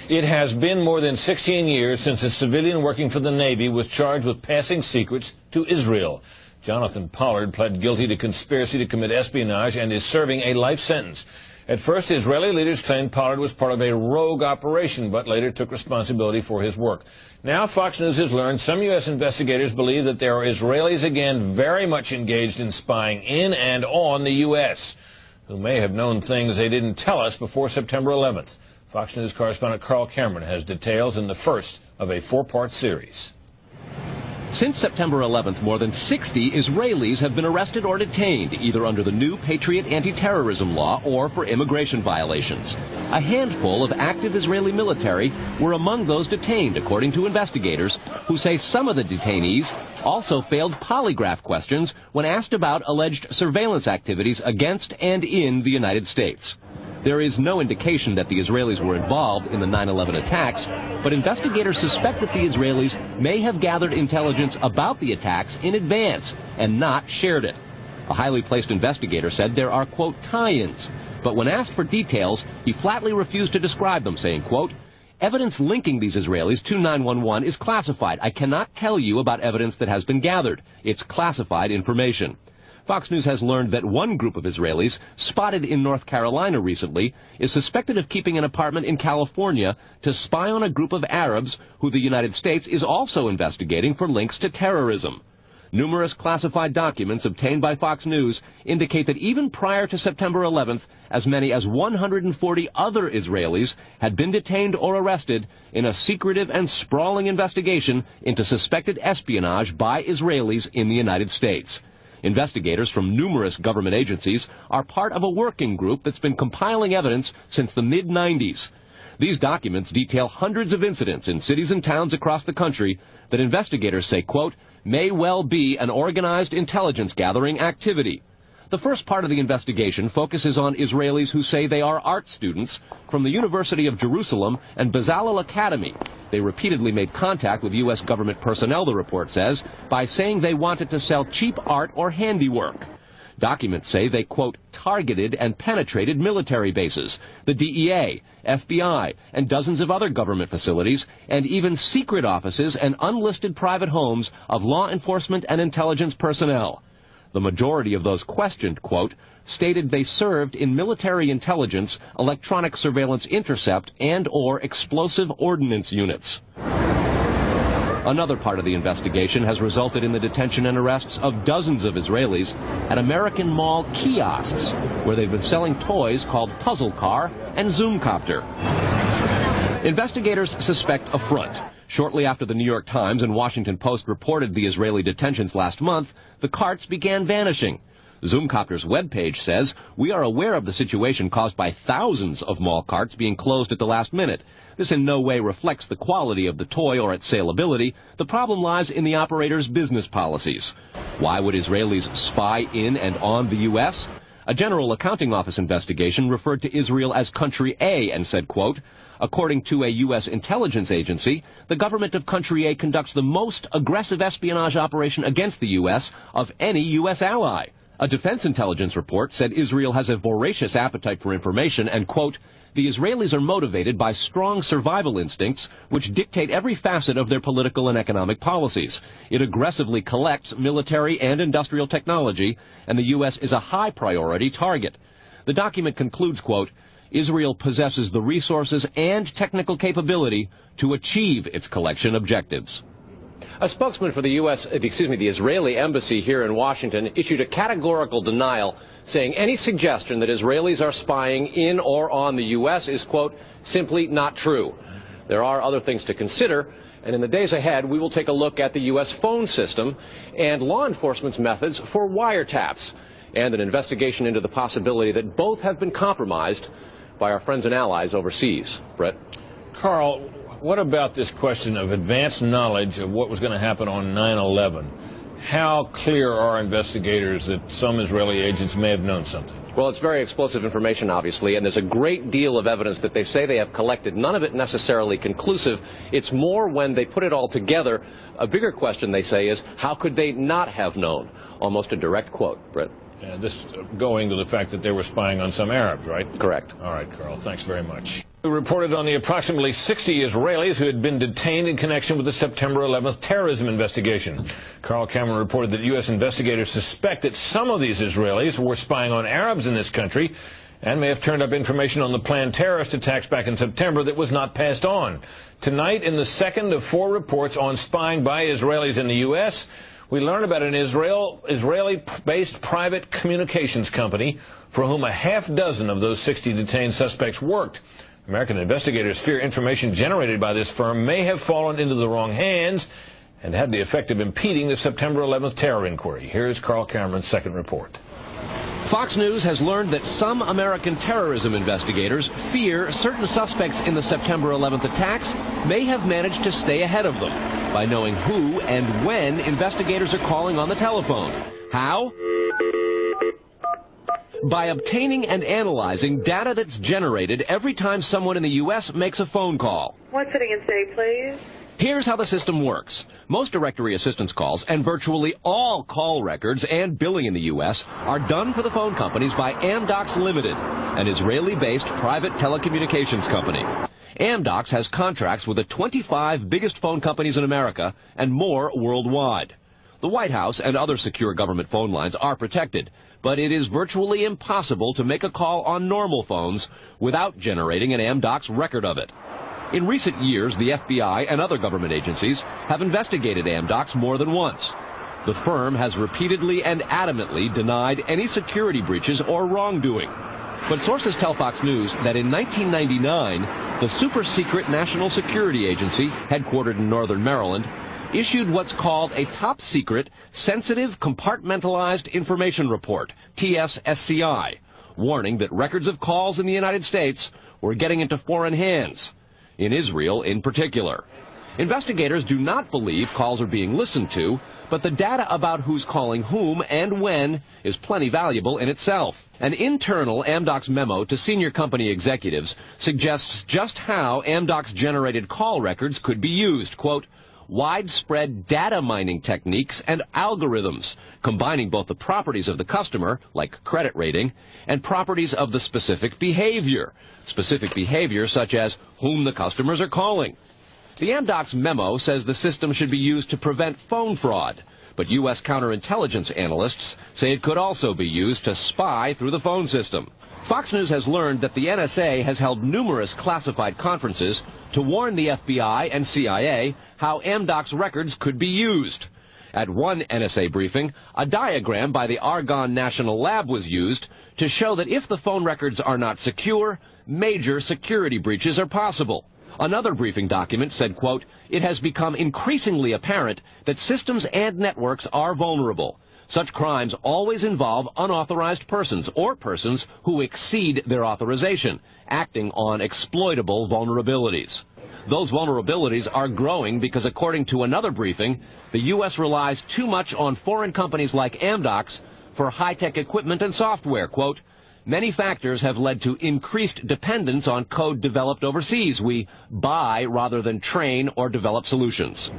It has been more than 16 years since a civilian working for the Navy was charged with passing secrets to Israel. Jonathan Pollard pled guilty to conspiracy to commit espionage and is serving a life sentence. At first, Israeli leaders claimed Pollard was part of a rogue operation, but later took responsibility for his work. Now, Fox News has learned some U.S. investigators believe that there are Israelis again very much engaged in spying in and on the U.S., who may have known things they didn't tell us before September 11th. Fox News correspondent Carl Cameron has details in the first of a four-part series. Since September 11th, more than 60 Israelis have been arrested or detained, either under the new Patriot anti-terrorism law or for immigration violations. A handful of active Israeli military were among those detained, according to investigators, who say some of the detainees also failed polygraph questions when asked about alleged surveillance activities against and in the United States. There is no indication that the Israelis were involved in the 9/11 attacks, but investigators suspect that the Israelis may have gathered intelligence about the attacks in advance and not shared it. A highly placed investigator said there are, quote, tie-ins, but when asked for details, he flatly refused to describe them, saying, quote, evidence linking these Israelis to 911 is classified. I cannot tell you about evidence that has been gathered. It's classified information. Fox News has learned that one group of Israelis, spotted in North Carolina recently, is suspected of keeping an apartment in California to spy on a group of Arabs who the United States is also investigating for links to terrorism. Numerous classified documents obtained by Fox News indicate that even prior to September 11th, as many as 140 other Israelis had been detained or arrested in a secretive and sprawling investigation into suspected espionage by Israelis in the United States. Investigators from numerous government agencies are part of a working group that's been compiling evidence since the mid-90s. These documents detail hundreds of incidents in cities and towns across the country that investigators say, quote, may well be an organized intelligence gathering activity. The first part of the investigation focuses on Israelis who say they are art students from the University of Jerusalem and Bezalel Academy. They repeatedly made contact with U.S. government personnel, the report says, by saying they wanted to sell cheap art or handiwork. Documents say they, quote, targeted and penetrated military bases, the DEA, FBI, and dozens of other government facilities, and even secret offices and unlisted private homes of law enforcement and intelligence personnel. The majority of those questioned, quote, stated they served in military intelligence, electronic surveillance intercept, and or explosive ordnance units. Another part of the investigation has resulted in the detention and arrests of dozens of Israelis at American Mall kiosks, where they've been selling toys called Puzzle Car and Zoomcopter. Investigators suspect a front. Shortly after the New York Times and Washington Post reported the Israeli detentions last month, the carts began vanishing. Zoomcopter's webpage says, we are aware of the situation caused by thousands of mall carts being closed at the last minute. This in no way reflects the quality of the toy or its saleability. The problem lies in the operator's business policies. Why would Israelis spy in and on the U.S.? A General Accounting Office investigation referred to Israel as Country A and said, quote, according to a U.S. intelligence agency, the government of Country A conducts the most aggressive espionage operation against the U.S. of any U.S. ally. A defense intelligence report said Israel has a voracious appetite for information and, quote, the Israelis are motivated by strong survival instincts which dictate every facet of their political and economic policies. It aggressively collects military and industrial technology, and the U.S. is a high priority target. The document concludes, quote, Israel possesses the resources and technical capability to achieve its collection objectives. A spokesman for the the Israeli embassy here in Washington issued a categorical denial, saying any suggestion that Israelis are spying in or on the U.S. is, quote, simply not true. There are other things to consider, and in the days ahead, we will take a look at the U.S. phone system and law enforcement's methods for wiretaps, and an investigation into the possibility that both have been compromised by our friends and allies overseas. Brett? Carl, what about this question of advanced knowledge of what was going to happen on 9/11? How clear are investigators that some Israeli agents may have known something? Well, it's very explosive information, obviously, and there's a great deal of evidence that they say they have collected, none of it necessarily conclusive. It's more when they put it all together. A bigger question, they say, is how could they not have known? Almost a direct quote, Brett. This going to the fact that they were spying on some Arabs, right? Correct. All right, Carl, thanks very much. We reported on the approximately 60 Israelis who had been detained in connection with the September 11th terrorism investigation. Carl Cameron reported that U.S. investigators suspect that some of these Israelis were spying on Arabs in this country and may have turned up information on the planned terrorist attacks back in September that was not passed on. Tonight, in the second of 4 reports on spying by Israelis in the U.S., we learn about an Israeli-based private communications company for whom a half dozen of those 60 detained suspects worked. American investigators fear information generated by this firm may have fallen into the wrong hands and had the effect of impeding the September 11th terror inquiry. Here's Carl Cameron's second report. Fox News has learned that some American terrorism investigators fear certain suspects in the September 11th attacks may have managed to stay ahead of them by knowing who and when investigators are calling on the telephone. How? By obtaining and analyzing data that's generated every time someone in the U.S. makes a phone call. One sitting in city, please. Here's how the system works. Most directory assistance calls and virtually all call records and billing in the U.S. are done for the phone companies by Amdocs Limited, an Israeli-based private telecommunications company. Amdocs has contracts with the 25 biggest phone companies in America and more worldwide. The White House and other secure government phone lines are protected, but it is virtually impossible to make a call on normal phones without generating an Amdocs record of it. In recent years, the FBI and other government agencies have investigated Amdocs more than once. The firm has repeatedly and adamantly denied any security breaches or wrongdoing. But sources tell Fox News that in 1999, the super-secret National Security Agency, headquartered in northern Maryland, issued what's called a top-secret, sensitive, compartmentalized information report, TSSCI, warning that records of calls in the United States were getting into foreign hands, in Israel in particular. Investigators do not believe calls are being listened to, but the data about who's calling whom and when is plenty valuable in itself. An internal Amdocs memo to senior company executives suggests just how Amdocs generated call records could be used. Quote, widespread data mining techniques and algorithms, combining both the properties of the customer, like credit rating, and properties of the specific behavior such as whom the customers are calling. The Amdocs memo says the system should be used to prevent phone fraud, but U.S. counterintelligence analysts say it could also be used to spy through the phone system. Fox News has learned that the NSA has held numerous classified conferences to warn the FBI and CIA how Amdocs records could be used. At one NSA briefing, a diagram by the Argonne National Lab was used to show that if the phone records are not secure, major security breaches are possible. Another briefing document said, quote, it has become increasingly apparent that systems and networks are vulnerable. Such crimes always involve unauthorized persons or persons who exceed their authorization, acting on exploitable vulnerabilities. Those vulnerabilities are growing because, according to another briefing, the U.S. relies too much on foreign companies like Amdocs for high-tech equipment and software. Quote, many factors have led to increased dependence on code developed overseas. We buy rather than train or develop solutions.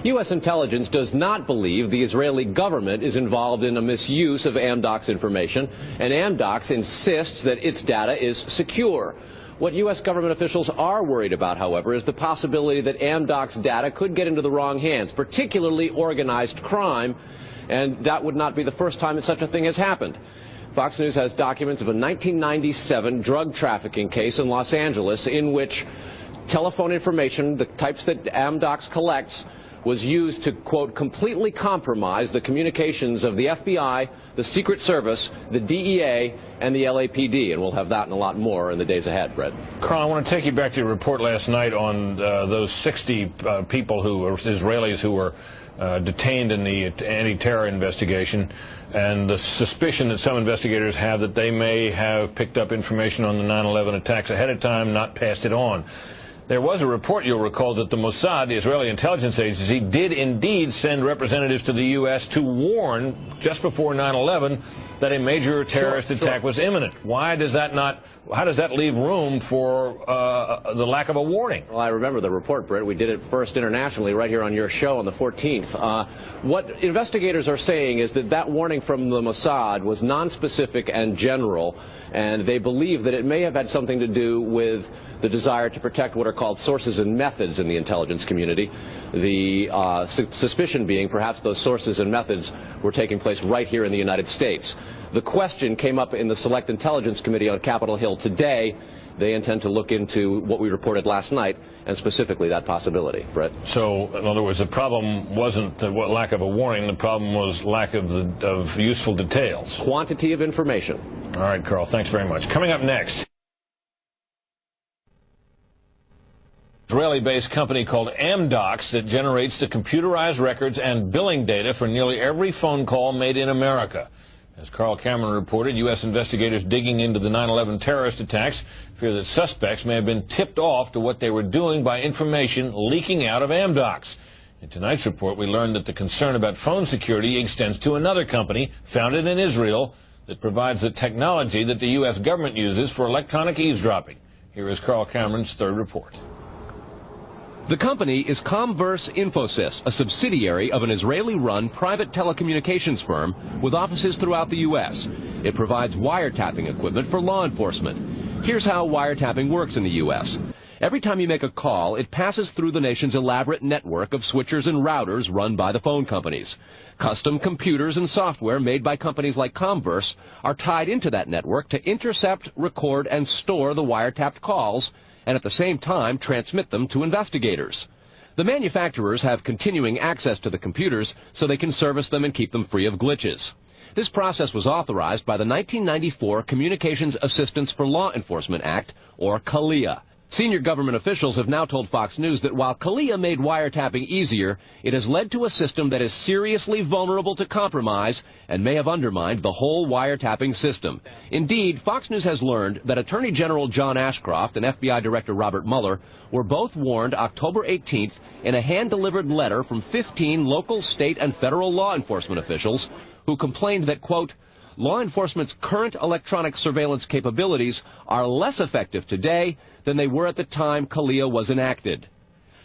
U.S. intelligence does not believe the Israeli government is involved in a misuse of Amdocs information, and Amdocs insists that its data is secure. What U.S. government officials are worried about, however, is the possibility that Amdocs data could get into the wrong hands, particularly organized crime, and that would not be the first time that such a thing has happened. Fox News has documents of a 1997 drug trafficking case in Los Angeles in which telephone information, the types that Amdocs collects, was used to, quote, completely compromise the communications of the FBI, the Secret Service, the DEA, and the LAPD. And we'll have that and a lot more in the days ahead, Brett. Carl, I want to take you back to your report last night on those 60 people who were Israelis who were detained in the anti-terror investigation, and the suspicion that some investigators have that they may have picked up information on the 9/11 attacks ahead of time, not passed it on. There was a report, you'll recall, that the Mossad, the Israeli intelligence agency, did indeed send representatives to the U.S. to warn, just before 9/11, that a major terrorist attack was imminent. Why does that not, how does that leave room for the lack of a warning? Well, I remember the report, Britt. We did it first internationally right here on your show on the 14th. What investigators are saying is that that warning from the Mossad was nonspecific and general, and they believe that it may have had something to do with the desire to protect what are called sources and methods in the intelligence community. The suspicion being perhaps those sources and methods were taking place right here in the United States. The question came up in the Select Intelligence Committee on Capitol Hill today. They intend to look into what we reported last night, and specifically that possibility. Brett? So, in other words, the problem wasn't the lack of a warning, the problem was lack of useful details. Quantity of information. All right, Carl, thanks very much. Coming up next, Israeli-based company called Amdocs that generates the computerized records and billing data for nearly every phone call made in America. As Carl Cameron reported, U.S. investigators digging into the 9/11 terrorist attacks fear that suspects may have been tipped off to what they were doing by information leaking out of Amdocs. In tonight's report, we learned that the concern about phone security extends to another company founded in Israel that provides the technology that the U.S. government uses for electronic eavesdropping. Here is Carl Cameron's third report. The company is Comverse Infosys, a subsidiary of an Israeli-run private telecommunications firm with offices throughout the U.S. It provides wiretapping equipment for law enforcement. Here's how wiretapping works in the U.S. Every time you make a call, it passes through the nation's elaborate network of switchers and routers run by the phone companies. Custom computers and software made by companies like Comverse are tied into that network to intercept, record, and store the wiretapped calls, and at the same time transmit them to investigators. The manufacturers have continuing access to the computers so they can service them and keep them free of glitches. This process was authorized by the 1994 Communications Assistance for Law Enforcement Act, or CALEA. Senior government officials have now told Fox News that while CALEA made wiretapping easier, it has led to a system that is seriously vulnerable to compromise and may have undermined the whole wiretapping system. Indeed, Fox News has learned that Attorney General John Ashcroft and FBI Director Robert Mueller were both warned October 18th in a hand-delivered letter from 15 local, state, and federal law enforcement officials who complained that, quote, law enforcement's current electronic surveillance capabilities are less effective today than they were at the time CALEA was enacted.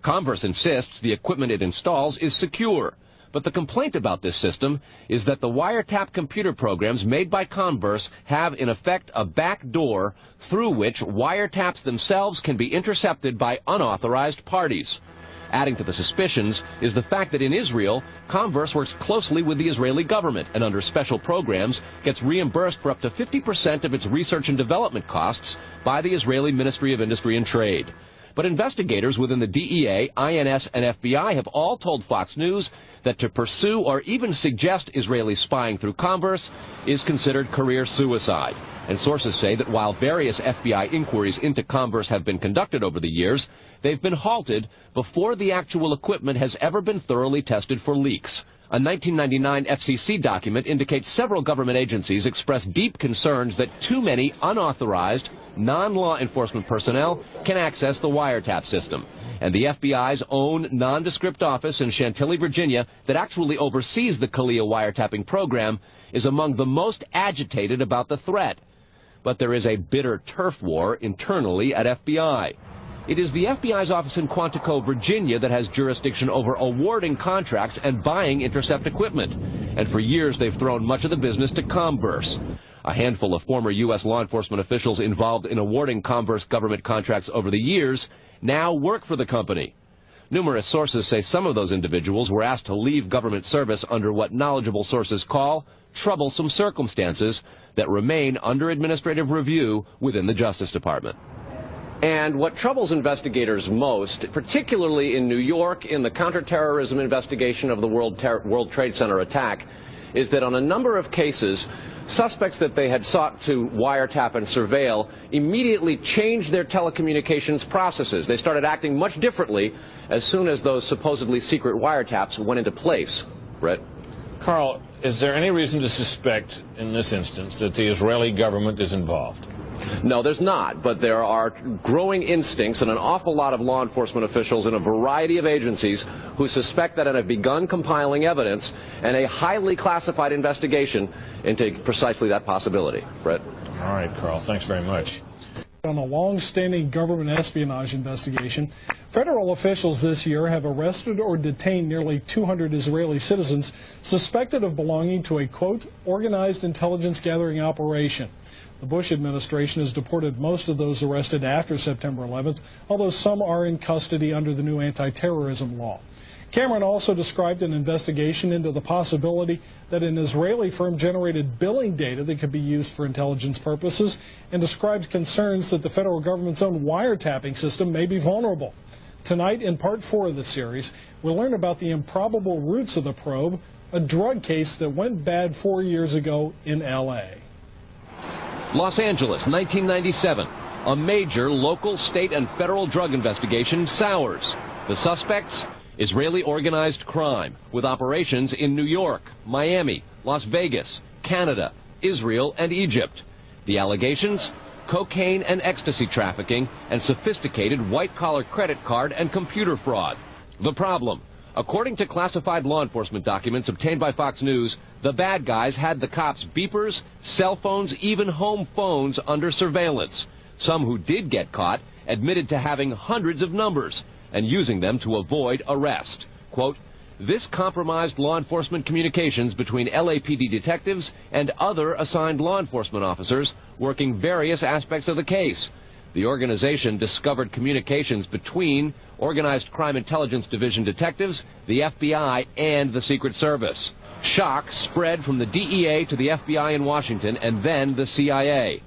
Comverse insists the equipment it installs is secure, but the complaint about this system is that the wiretap computer programs made by Comverse have in effect a back door through which wiretaps themselves can be intercepted by unauthorized parties. Adding to the suspicions is the fact that in Israel, Comverse works closely with the Israeli government and under special programs gets reimbursed for up to 50% of its research and development costs by the Israeli Ministry of Industry and Trade. But investigators within the DEA, INS, and FBI have all told Fox News that to pursue or even suggest Israeli spying through Comverse is considered career suicide. And sources say that while various FBI inquiries into Comverse have been conducted over the years, they've been halted before the actual equipment has ever been thoroughly tested for leaks. A 1999 FCC document indicates several government agencies expressed deep concerns that too many unauthorized, non-law enforcement personnel can access the wiretap system. And the FBI's own nondescript office in Chantilly, Virginia, that actually oversees the CALEA wiretapping program, is among the most agitated about the threat. But there is a bitter turf war internally at FBI. It is the FBI's office in Quantico, Virginia, that has jurisdiction over awarding contracts and buying intercept equipment. And for years, they've thrown much of the business to Comverse. A handful of former U.S. law enforcement officials involved in awarding Comverse government contracts over the years now work for the company. Numerous sources say some of those individuals were asked to leave government service under what knowledgeable sources call troublesome circumstances that remain under administrative review within the Justice Department. And what troubles investigators most, particularly in New York in the counterterrorism investigation of the World Trade Center attack, is that on a number of cases, suspects that they had sought to wiretap and surveil immediately changed their telecommunications processes. They started acting much differently as soon as those supposedly secret wiretaps went into place. Brett? Carl, is there any reason to suspect in this instance that the Israeli government is involved? No, there's not, but there are growing instincts and an awful lot of law enforcement officials in a variety of agencies who suspect that and have begun compiling evidence and a highly classified investigation into precisely that possibility. Brett? All right, Carl, thanks very much. On a long-standing government espionage investigation, federal officials this year have arrested or detained nearly 200 Israeli citizens suspected of belonging to a, quote, organized intelligence gathering operation. The Bush administration has deported most of those arrested after September 11th, although some are in custody under the new anti-terrorism law. Cameron also described an investigation into the possibility that an Israeli firm generated billing data that could be used for intelligence purposes, and described concerns that the federal government's own wiretapping system may be vulnerable. Tonight, in part 4 of the series, we'll learn about the improbable roots of the probe, a drug case that went bad 4 years ago in L.A. Los Angeles, 1997. A major local, state, and federal drug investigation sours. The suspects? Israeli organized crime, with operations in New York, Miami, Las Vegas, Canada, Israel, and Egypt. The allegations? Cocaine and ecstasy trafficking and sophisticated white-collar credit card and computer fraud. The problem? According to classified law enforcement documents obtained by Fox News, the bad guys had the cops' beepers, cell phones, even home phones under surveillance. Some who did get caught admitted to having hundreds of numbers and using them to avoid arrest. Quote, this compromised law enforcement communications between LAPD detectives and other assigned law enforcement officers working various aspects of the case. The organization discovered communications between Organized Crime Intelligence Division detectives, the FBI, and the Secret Service. Shock spread from the DEA to the FBI in Washington and then the CIA.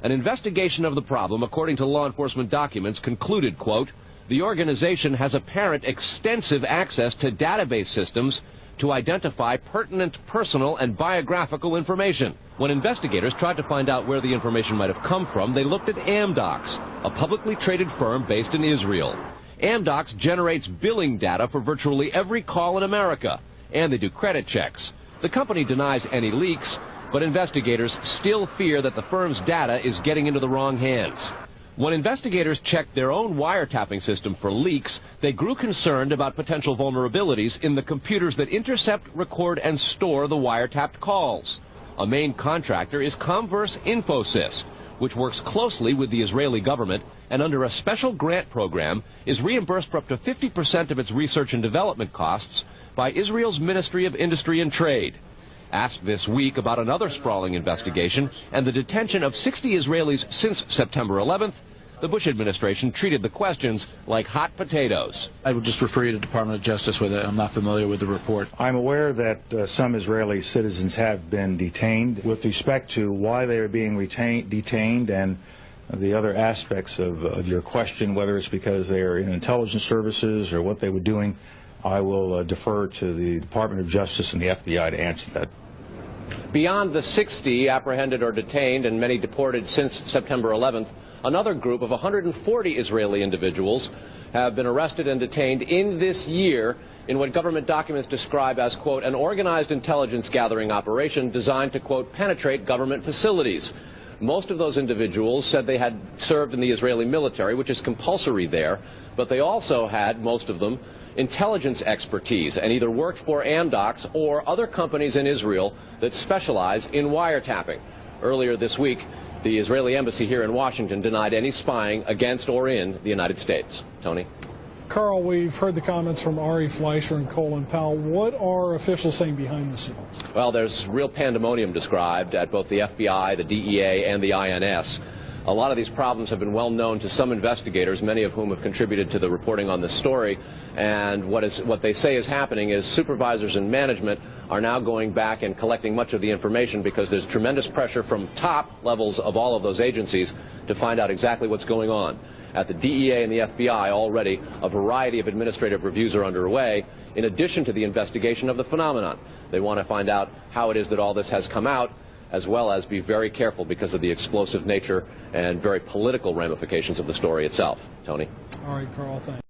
An investigation of the problem, according to law enforcement documents, concluded, quote, the organization has apparent extensive access to database systems to identify pertinent personal and biographical information. When investigators tried to find out where the information might have come from, they looked at Amdocs, a publicly traded firm based in Israel. Amdocs generates billing data for virtually every call in America, and they do credit checks. The company denies any leaks, but investigators still fear that the firm's data is getting into the wrong hands. When investigators checked their own wiretapping system for leaks, they grew concerned about potential vulnerabilities in the computers that intercept, record, and store the wiretapped calls. A main contractor is Comverse Infosys, which works closely with the Israeli government and under a special grant program is reimbursed for up to 50% of its research and development costs by Israel's Ministry of Industry and Trade. Asked this week about another sprawling investigation and the detention of 60 Israelis since September 11th, the Bush administration treated the questions like hot potatoes. I would just refer you to the Department of Justice with it. I'm not familiar with the report. I'm aware that some Israeli citizens have been detained. With respect to why they are being detained and the other aspects of your question, whether it's because they are in intelligence services or what they were doing, I will defer to the Department of Justice and the FBI to answer that. Beyond the 60 apprehended or detained and many deported since September 11th, another group of 140 Israeli individuals have been arrested and detained in this year in what government documents describe as, quote, an organized intelligence gathering operation designed to, quote, penetrate government facilities. Most of those individuals said they had served in the Israeli military, which is compulsory there, but they also had, most of them, intelligence expertise and either worked for Amdocs or other companies in Israel that specialize in wiretapping. Earlier this week, the Israeli embassy here in Washington denied any spying against or in the United States. Tony? Carl, we've heard the comments from Ari Fleischer and Colin Powell. What are officials saying behind the scenes? Well, there's real pandemonium described at both the FBI, the DEA, and the INS. A lot of these problems have been well known to some investigators, many of whom have contributed to the reporting on this story. And what they say is happening is supervisors and management are now going back and collecting much of the information because there's tremendous pressure from top levels of all of those agencies to find out exactly what's going on. At the DEA and the FBI already, a variety of administrative reviews are underway, in addition to the investigation of the phenomenon. They want to find out how it is that all this has come out, as well as be very careful because of the explosive nature and very political ramifications of the story itself. Tony? All right, Carl, thanks.